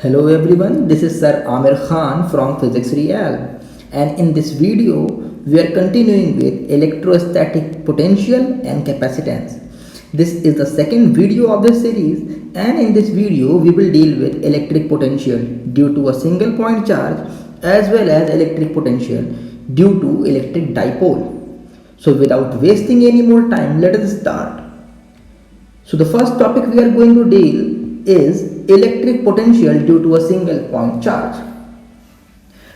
Hello everyone, this is Sir Amir Khan from Physics Real, and in this video we are continuing with electrostatic potential and capacitance. This is the second video of this series, and in this video we will deal with electric potential due to a single point charge as well as electric potential due to electric dipole. So without wasting any more time, let us start. So the first topic we are going to deal is electric potential due to a single point charge.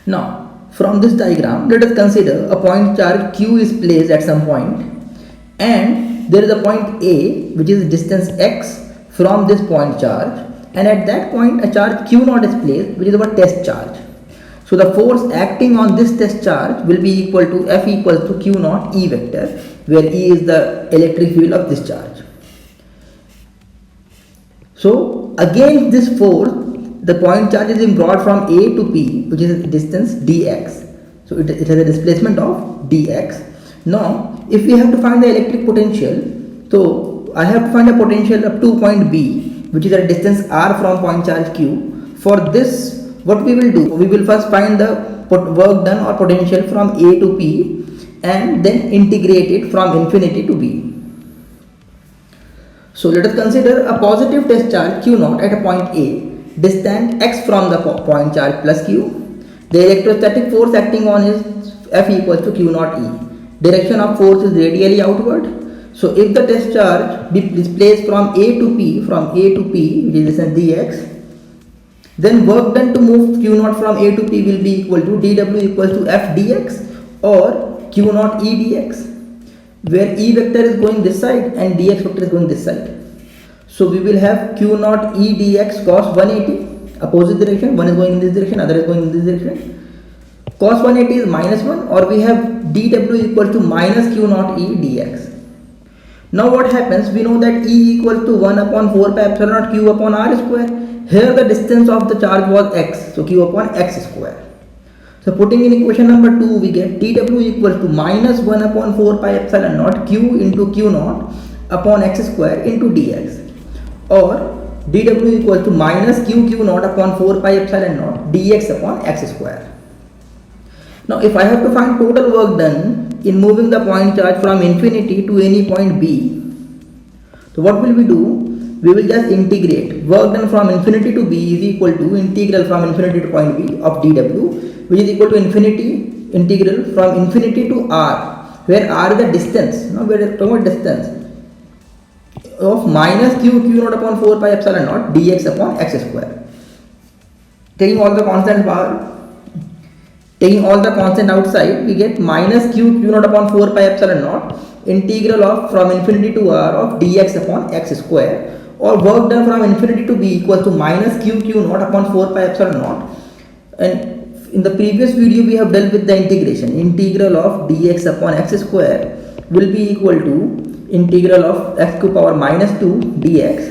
Now, from this diagram, let us consider a point charge Q is placed at some point, and there is a point A which is distance x from this point charge, and at that point a charge Q0 is placed, which is our test charge. So the force acting on this test charge will be equal to F equals to Q0 E vector, where E is the electric field of this charge. So against this force, the point charge is being brought from A to P, which is distance dx. So it has a displacement of dx. Now, if we have to find the electric potential, so I have to find a potential up to point B, which is a distance r from point charge Q. For this, what we will do? We will first find the work done or potential from A to P, and then integrate it from infinity to B. So let us consider a positive test charge Q0 at a point A, distant x from the point charge plus Q. The electrostatic force acting on is F equals to Q0 E. Direction of force is radially outward. So if the test charge is placed from A to P, which is distance dx, then work done to move Q0 from A to P will be equal to dw equals to F dx or Q0 E dx, where E vector is going this side and dx vector is going this side. So we will have Q0 E dx cos 180, opposite direction, one is going in this direction, other is going in this direction. Cos 180 is minus 1, or we have dw equal to minus Q0 E dx. Now what happens? We know that E equals to 1 upon 4 pi epsilon naught Q upon r square. Here the distance of the charge was x, so Q upon x square. So putting in equation number 2, we get dw equals to minus 1 upon 4 pi epsilon naught Q into Q0 upon x square into dx, or dw equals to minus Q0 upon 4 pi epsilon naught dx upon x square. Now if I have to find total work done in moving the point charge from infinity to any point B, so what will we do? We will just integrate. Work done from infinity to B is equal to integral from infinity to point B of dw, which is equal to integral from infinity to r, where r is the distance. Now we are talking about distance of minus Q0 upon 4 pi epsilon naught dx upon x square. Taking all the constant outside, we get minus Q0 upon 4 pi epsilon naught integral of from infinity to r of dx upon x square, or work done from infinity to B equals to minus Q0 upon 4 pi epsilon naught. And in the previous video we have dealt with the integration. Integral of dx upon x square will be equal to integral of x to power minus 2 dx,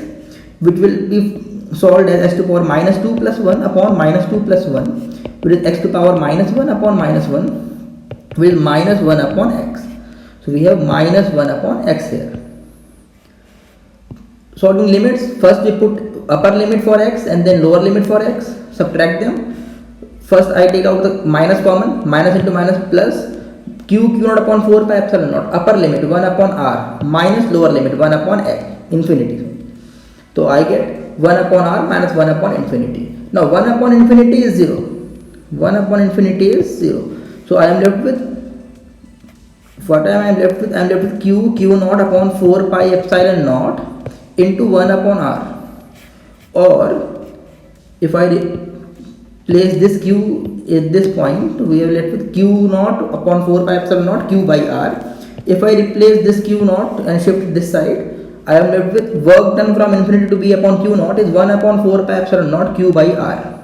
which will be solved as x to power minus 2 plus 1 upon minus 2 plus 1, which is x to power minus 1 upon minus 1 will minus 1 upon x. So we have minus 1 upon x here. Solving limits, first we put upper limit for x and then lower limit for x, subtract them. First I take out the minus common, minus into minus plus Q0 upon 4 pi epsilon naught, upper limit 1 upon r, minus lower limit 1 upon x, infinity. So I get 1 upon r minus 1 upon infinity. Now 1 upon infinity is 0. 1 upon infinity is 0. So I am left with, what I am left with? I am left with Q0 upon 4 pi epsilon naught into 1 upon r. Or if I place this Q at this point, we are left with Q0 upon 4 pi epsilon naught Q by r. If I replace this Q0 and shift this side, I am left with work done from infinity to B upon Q0 is 1 upon 4 pi epsilon naught Q by r.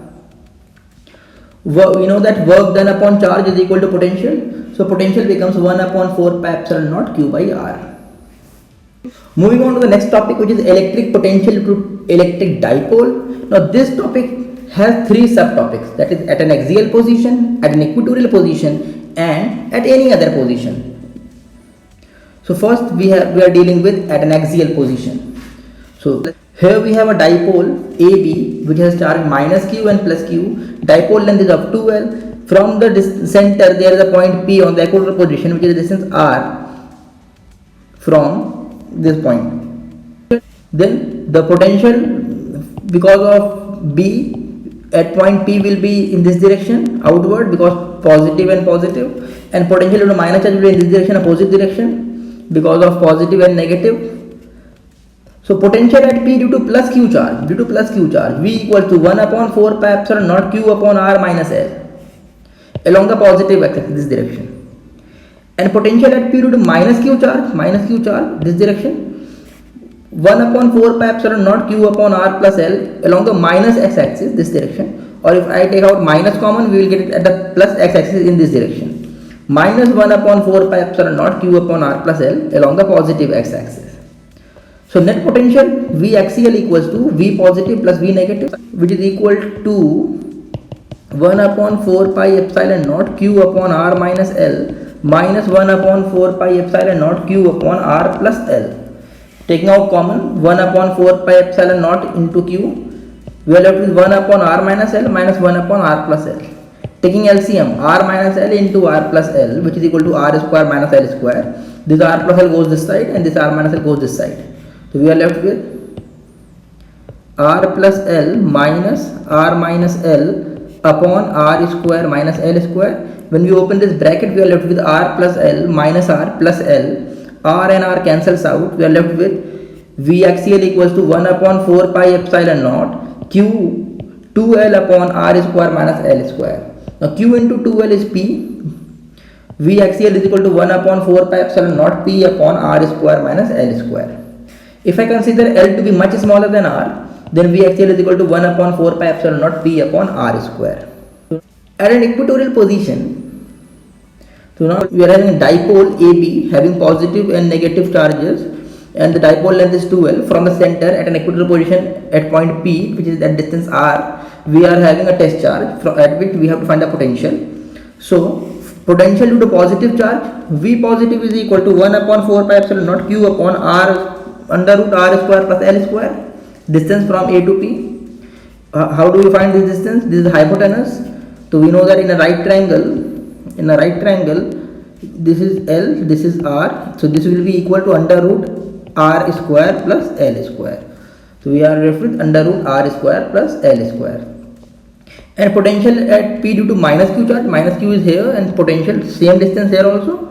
We know that work done upon charge is equal to potential. So potential becomes 1 upon 4 pi epsilon naught Q by r. Moving on to the next topic, which is electric potential to electric dipole. Now this topic has three subtopics, that is at an axial position, at an equatorial position, and at any other position. So first we are dealing with at an axial position. So Here we have a dipole AB which has charge minus q and plus q. Dipole length is of 2l. From the center there is a point P on the equatorial position, which is the distance r from this point. Then the potential because of B at point P will be in this direction outward, because positive and positive, and potential due to minus charge will be in this direction, opposite direction, because of positive and negative. So potential at P due to plus q charge, V equals to 1 upon 4 pi epsilon naught q upon r minus L along the positive axis, this direction. And potential at P due to minus q charge, this direction, 1 upon 4 pi epsilon naught q upon r plus L along the minus x axis, this direction. Or if I take out minus common, we will get it at the plus x axis in this direction. Minus 1 upon 4 pi epsilon naught q upon r plus L along the positive x axis. So net potential V axial equals to V positive plus V negative, which is equal to 1 upon 4 pi epsilon naught q upon r minus L minus 1 upon 4 pi epsilon naught q upon r plus L. Taking out common, 1 upon 4 pi epsilon naught into q, we are left with 1 upon r minus L minus 1 upon r plus L. Taking LCM, r minus L into r plus L, which is equal to r square minus L square. This r plus L goes this side and this r minus L goes this side. So we are left with r plus L minus r minus L upon r square minus L square. When we open this bracket, we are left with r plus L minus r plus L. R and r cancels out. We are left with V axial equals to 1 upon 4 pi epsilon naught q 2L upon r square minus L square. Now q into 2L is P. V axial is equal to 1 upon 4 pi epsilon naught P upon r square minus L square. If I consider L to be much smaller than r, then V axial is equal to 1 upon 4 pi epsilon naught P upon r square. At an equatorial position, so now we are having a dipole AB having positive and negative charges, and the dipole length is 2l. From the center at an equatorial position at point P, which is at distance r, we are having a test charge at which we have to find a potential. So potential due to positive charge, V positive is equal to 1 upon 4 pi epsilon naught q upon r under root r square plus L square, distance from A to P. How do we find this distance? This is hypotenuse. So we know that in a right triangle, this is L, this is R. So this will be equal to under root r square plus L square. So we are left with under root r square plus L square. And potential at P due to minus q charge, minus q is here, and potential same distance here also.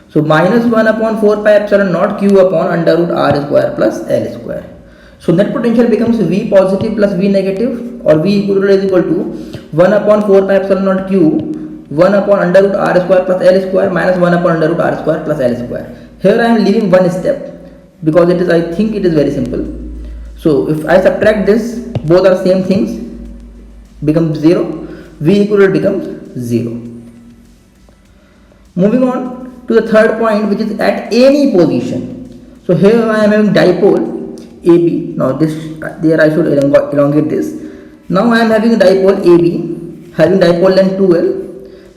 So minus 1 upon 4 pi epsilon naught q upon under root r square plus L square. So net potential becomes V positive plus V negative, or V equal is equal to 1 upon 4 pi epsilon naught q 1 upon under root r square plus L square minus 1 upon under root r square plus L square. Here I am leaving one step because it is, I think it is very simple. So if I subtract this, both are same things, becomes 0. V equal becomes 0. Moving on to the third point, which is at any position. So here I am having dipole AB. Now this, there I should elongate this. Now I am having a dipole AB having dipole length 2L,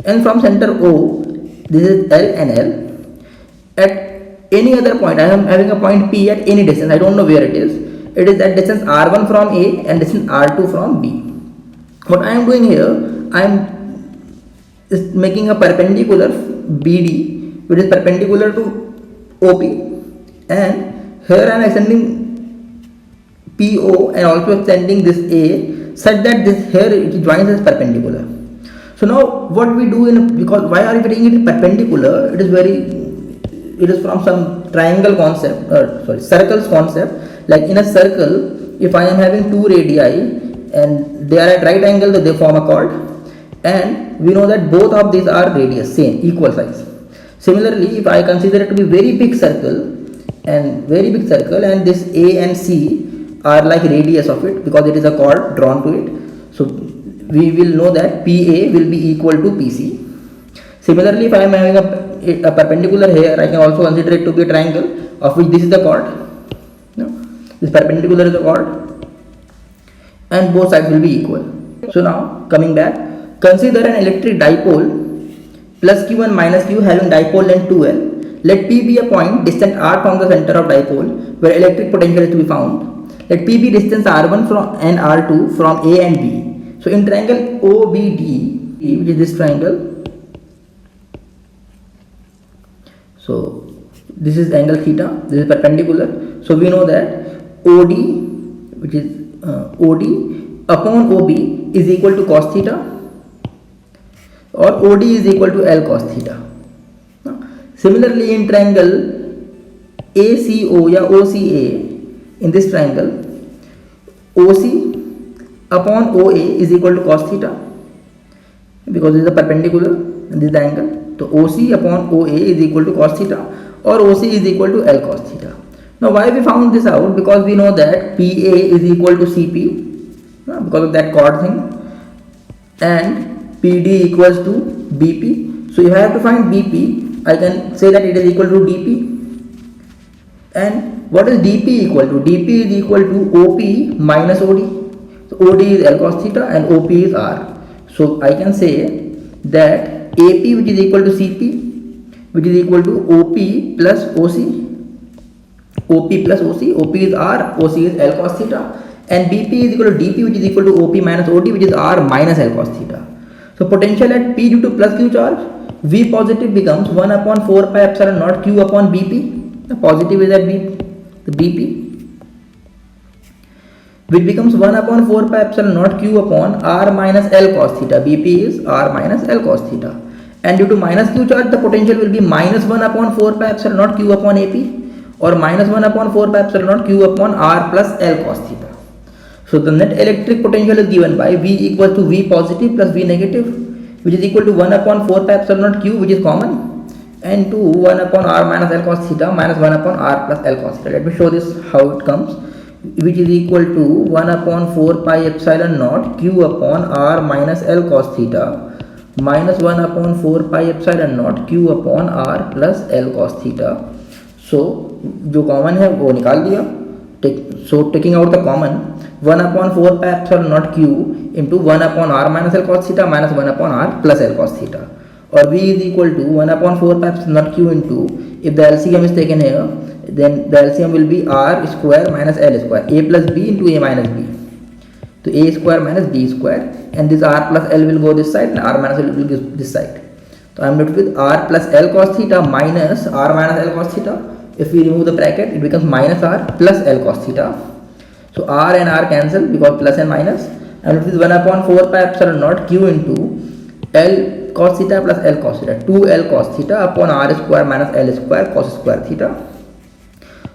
and from center O, this is L and L. At any other point, I am having a point P at any distance. I don't know where it is. It is at distance R1 from A and distance R2 from B. What I am doing here, I am making a perpendicular BD, which is perpendicular to OP, and here I am extending PO and also extending this A such that this here it joins as perpendicular. So now what we do because why are we taking it perpendicular? It is from some triangle concept, circles concept. Like in a circle, if I am having two radii and they are at right angle, they form a chord, and we know that both of these are radius, same, equal size. Similarly, if I consider it to be very big circle and this A and C are like radius of it because it is a chord drawn to it. So we will know that PA will be equal to PC. Similarly, if I am having a perpendicular here, I can also consider it to be a triangle of which this is the chord. This perpendicular is the chord, and both sides will be equal. So now coming back, consider an electric dipole plus q and minus q having dipole length 2L. Let P be a point distant r from the center of dipole where electric potential is to be found. let P be distance R1 from and R2 from A and B. So in triangle OBD, which is this triangle, so this is angle theta, this is perpendicular. So we know that OD, which is OD upon OB is equal to cos theta, or OD is equal to L cos theta. Similarly, in triangle ACO या OCA, in this triangle, OC upon OA is equal to cos theta, because this is a perpendicular and this is the angle. So OC upon OA is equal to cos theta, or OC is equal to L cos theta. Now why we found this out? Because we know that PA is equal to CP, because of that chord thing, and PD equals to BP. So if I have to find BP, I can say that it is equal to DP. And what is DP equal to? DP is equal to OP minus OD. So OD is L cos theta and OP is R. So I can say that AP, which is equal to CP, which is equal to OP plus OC. OP plus OC. OP is R, OC is L cos theta, and BP is equal to DP, which is equal to OP minus OD, which is R minus L cos theta. So potential at P due to plus Q charge, V positive becomes 1 upon 4 pi epsilon naught Q upon BP. The positive is at the BP, which becomes 1 upon 4 pi epsilon naught Q upon R minus L cos theta. BP is R minus L cos theta. And due to minus Q charge, the potential will be minus 1 upon 4 pi epsilon naught Q upon AP, or minus 1 upon 4 pi epsilon naught Q upon R plus L cos theta. So the net electric potential is given by V equals to V positive plus V negative, which is equal to 1 upon 4 pi epsilon naught Q, which is common, and to 1 upon R minus L cos theta minus 1 upon R plus L cos theta. Let me show this how it comes, which is equal to 1 upon 4 pi epsilon naught Q upon R minus L cos theta minus 1 upon 4 pi epsilon naught Q upon R plus L cos theta. So जो common है वो निकाल दिया. So taking out the common, 1 upon 4 pi epsilon naught Q into 1 upon R minus L cos theta minus 1 upon R plus L cos theta, or V is equal to 1 upon 4 pi epsilon naught Q into, if the LCM is taken here, then the LCM will be R square minus L square, A plus B into A minus B. So A square minus B square, and this R plus L will go this side and R minus L will go this side. So I am left with R plus L cos theta minus R minus L cos theta. If we remove the bracket, it becomes minus R plus L cos theta. So R and R cancel because plus and minus, and it is 1 upon 4 pi epsilon naught Q into L cos theta plus L cos theta, 2L cos theta upon R square minus L square cos square theta.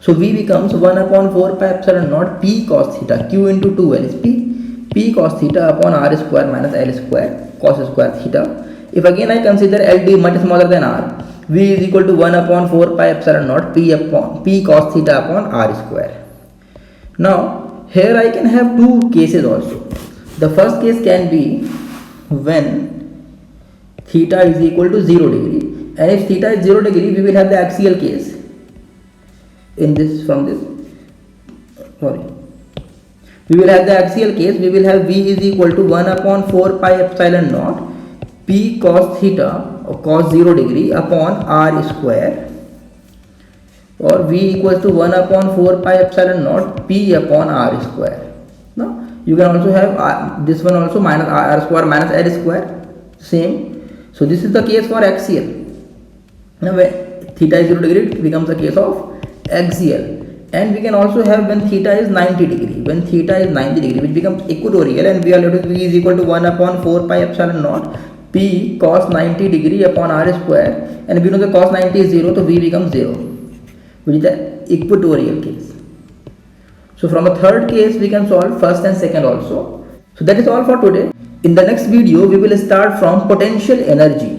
So V becomes 1 upon 4 pi epsilon naught P cos theta, Q into 2L is P cos theta upon R square minus L square cos square theta. If again I consider LD much smaller than R, V is equal to 1 upon 4 pi epsilon naught P cos theta upon R square. Now here I can have two cases also. The first case can be when theta is equal to 0 degree, and if theta is 0 degree, we will have the axial case in this, from this, we will have the axial case. We will have V is equal to 1 upon 4 pi epsilon naught P cos theta or cos 0 degree upon R square, or V equals to 1 upon 4 pi epsilon naught P upon R square. Now you can also have this one also, minus R square minus L square, same. So this is the case for axial. Now when theta is 0 degree, it becomes a case of axial. And we can also have when theta is 90 degree, when theta is 90 degree, which becomes equatorial, and we are left with V is equal to 1 upon 4 pi epsilon naught P cos 90 degree upon R square, and we know the cos 90 is 0, so V becomes 0, which is the equatorial case. So from a third case we can solve first and second also. So that is all for today. In the next video we will start from potential energy.